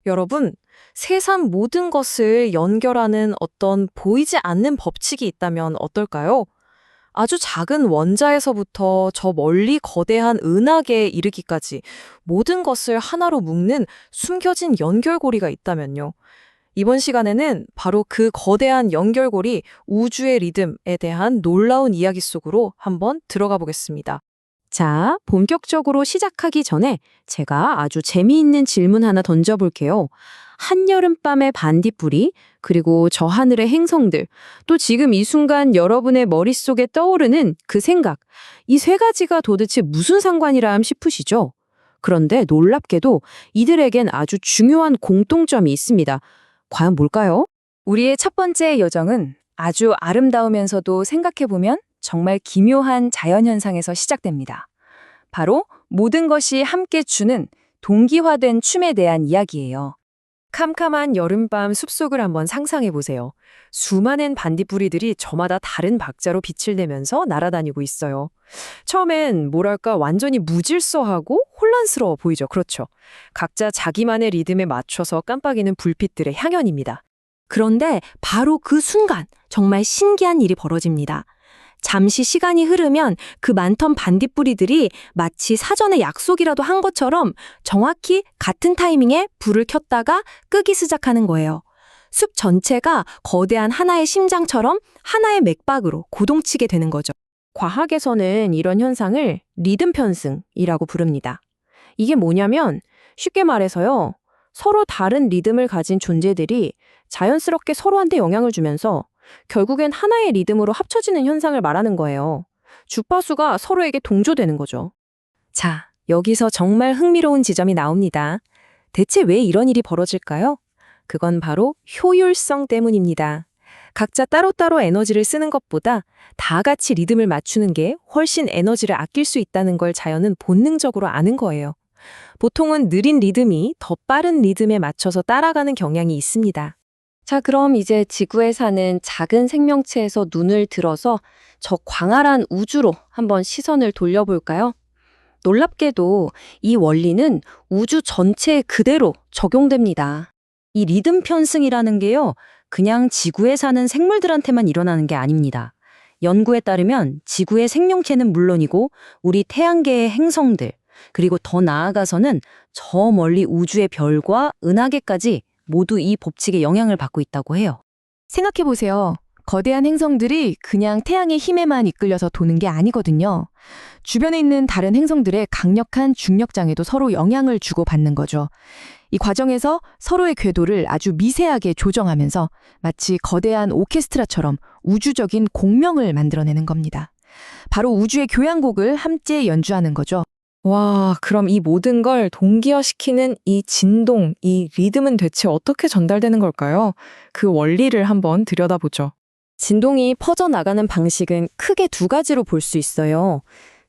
여러분, 세상 모든 것을 연결하는 어떤 보이지 않는 법칙이 있다면 어떨까요? 아주 작은 원자에서부터 저 멀리 거대한 은하계에 이르기까지 모든 것을 하나로 묶는 숨겨진 연결고리가 있다면요. 이번 시간에는 바로 그 거대한 연결고리 우주의 리듬에 대한 놀라운 이야기 속으로 한번 들어가 보겠습니다. 자, 본격적으로 시작하기 전에 제가 아주 재미있는 질문 하나 던져볼게요. 한여름밤의 반딧불이, 그리고 저 하늘의 행성들, 또 지금 이 순간 여러분의 머릿속에 떠오르는 그 생각, 이 세 가지가 도대체 무슨 상관이람 싶으시죠? 그런데 놀랍게도 이들에겐 아주 중요한 공통점이 있습니다. 과연 뭘까요? 우리의 첫 번째 여정은 아주 아름다우면서도 생각해보면 정말 기묘한 자연현상에서 시작됩니다. 바로 모든 것이 함께 추는 동기화된 춤에 대한 이야기예요. 캄캄한 여름밤 숲속을 한번 상상해보세요. 수많은 반딧불이들이 저마다 다른 박자로 빛을 내면서 날아다니고 있어요. 처음엔 뭐랄까 완전히 무질서하고 혼란스러워 보이죠. 그렇죠. 각자 자기만의 리듬에 맞춰서 깜빡이는 불빛들의 향연입니다. 그런데 바로 그 순간 정말 신기한 일이 벌어집니다. 잠시 시간이 흐르면 그 많던 반딧불이들이 마치 사전에 약속이라도 한 것처럼 정확히 같은 타이밍에 불을 켰다가 끄기 시작하는 거예요. 숲 전체가 거대한 하나의 심장처럼 하나의 맥박으로 고동치게 되는 거죠. 과학에서는 이런 현상을 리듬 편승이라고 부릅니다. 이게 뭐냐면 쉽게 말해서요. 서로 다른 리듬을 가진 존재들이 자연스럽게 서로한테 영향을 주면서 결국엔 하나의 리듬으로 합쳐지는 현상을 말하는 거예요. 주파수가 서로에게 동조되는 거죠. 자, 여기서 정말 흥미로운 지점이 나옵니다. 대체 왜 이런 일이 벌어질까요? 그건 바로 효율성 때문입니다. 각자 따로따로 에너지를 쓰는 것보다 다 같이 리듬을 맞추는 게 훨씬 에너지를 아낄 수 있다는 걸 자연은 본능적으로 아는 거예요. 보통은 느린 리듬이 더 빠른 리듬에 맞춰서 따라가는 경향이 있습니다. 자, 그럼 이제 지구에 사는 작은 생명체에서 눈을 들어서 저 광활한 우주로 한번 시선을 돌려볼까요? 놀랍게도 이 원리는 우주 전체에 그대로 적용됩니다. 이 리듬 편승이라는 게요, 그냥 지구에 사는 생물들한테만 일어나는 게 아닙니다. 연구에 따르면 지구의 생명체는 물론이고 우리 태양계의 행성들, 그리고 더 나아가서는 저 멀리 우주의 별과 은하계까지 모두 이 법칙에 영향을 받고 있다고 해요. 생각해보세요. 거대한 행성들이 그냥 태양의 힘에만 이끌려서 도는 게 아니거든요. 주변에 있는 다른 행성들의 강력한 중력장에도 서로 영향을 주고받는 거죠. 이 과정에서 서로의 궤도를 아주 미세하게 조정하면서 마치 거대한 오케스트라처럼 우주적인 공명을 만들어내는 겁니다. 바로 우주의 교향곡을 함께 연주하는 거죠. 와, 그럼 이 모든 걸 동기화시키는 이 진동, 이 리듬은 대체 어떻게 전달되는 걸까요? 그 원리를 한번 들여다보죠. 진동이 퍼져나가는 방식은 크게 두 가지로 볼 수 있어요.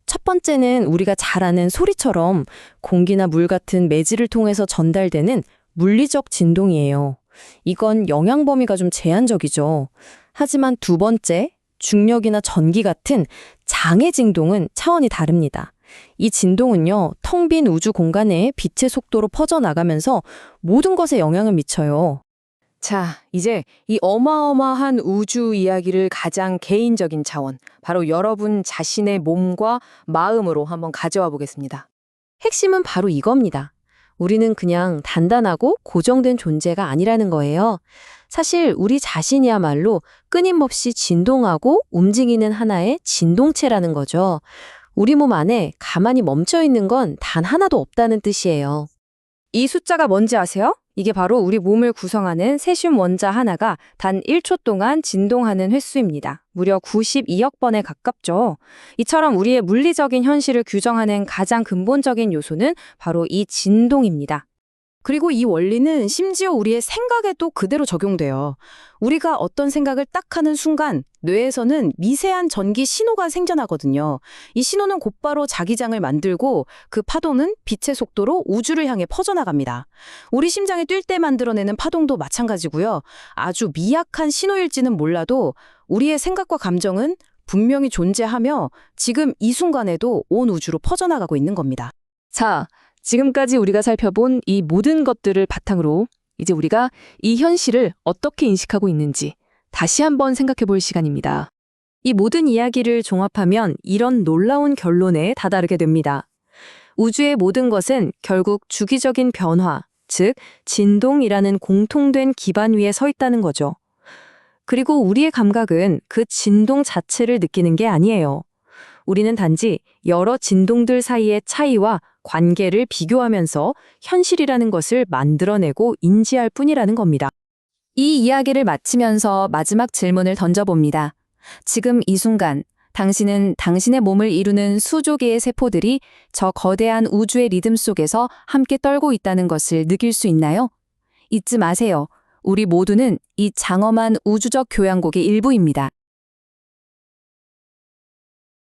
첫 번째는 우리가 잘 아는 소리처럼 공기나 물 같은 매질을 통해서 전달되는 물리적 진동이에요. 이건 영향 범위가 좀 제한적이죠. 하지만 두 번째, 중력이나 전기 같은 장애 진동은 차원이 다릅니다. 이 진동은요, 텅 빈 우주 공간에 빛의 속도로 퍼져나가면서 모든 것에 영향을 미쳐요. 자, 이제 이 어마어마한 우주 이야기를 가장 개인적인 차원, 바로 여러분 자신의 몸과 마음으로 한번 가져와 보겠습니다. 핵심은 바로 이겁니다. 우리는 그냥 단단하고 고정된 존재가 아니라는 거예요. 사실 우리 자신이야말로 끊임없이 진동하고 움직이는 하나의 진동체라는 거죠. 우리 몸 안에 가만히 멈춰 있는 건 단 하나도 없다는 뜻이에요. 이 숫자가 뭔지 아세요? 이게 바로 우리 몸을 구성하는 세슘 원자 하나가 단 1초 동안 진동하는 횟수입니다. 무려 92억 번에 가깝죠. 이처럼 우리의 물리적인 현실을 규정하는 가장 근본적인 요소는 바로 이 진동입니다. 그리고 이 원리는 심지어 우리의 생각에도 그대로 적용돼요. 우리가 어떤 생각을 딱 하는 순간 뇌에서는 미세한 전기 신호가 생겨나거든요. 이 신호는 곧바로 자기장을 만들고 그 파도는 빛의 속도로 우주를 향해 퍼져나갑니다. 우리 심장이 뛸 때 만들어내는 파동도 마찬가지고요. 아주 미약한 신호일지는 몰라도 우리의 생각과 감정은 분명히 존재하며 지금 이 순간에도 온 우주로 퍼져나가고 있는 겁니다. 자, 지금까지 우리가 살펴본 이 모든 것들을 바탕으로 이제 우리가 이 현실을 어떻게 인식하고 있는지 다시 한번 생각해 볼 시간입니다. 이 모든 이야기를 종합하면 이런 놀라운 결론에 다다르게 됩니다. 우주의 모든 것은 결국 주기적인 변화, 즉 진동이라는 공통된 기반 위에 서 있다는 거죠. 그리고 우리의 감각은 그 진동 자체를 느끼는 게 아니에요. 우리는 단지 여러 진동들 사이의 차이와 관계를 비교하면서 현실이라는 것을 만들어내고 인지할 뿐이라는 겁니다. 이 이야기를 마치면서 마지막 질문을 던져봅니다. 지금 이 순간 당신은 당신의 몸을 이루는 수조 개의 세포들이 저 거대한 우주의 리듬 속에서 함께 떨고 있다는 것을 느낄 수 있나요? 잊지 마세요. 우리 모두는 이 장엄한 우주적 교향곡의 일부입니다.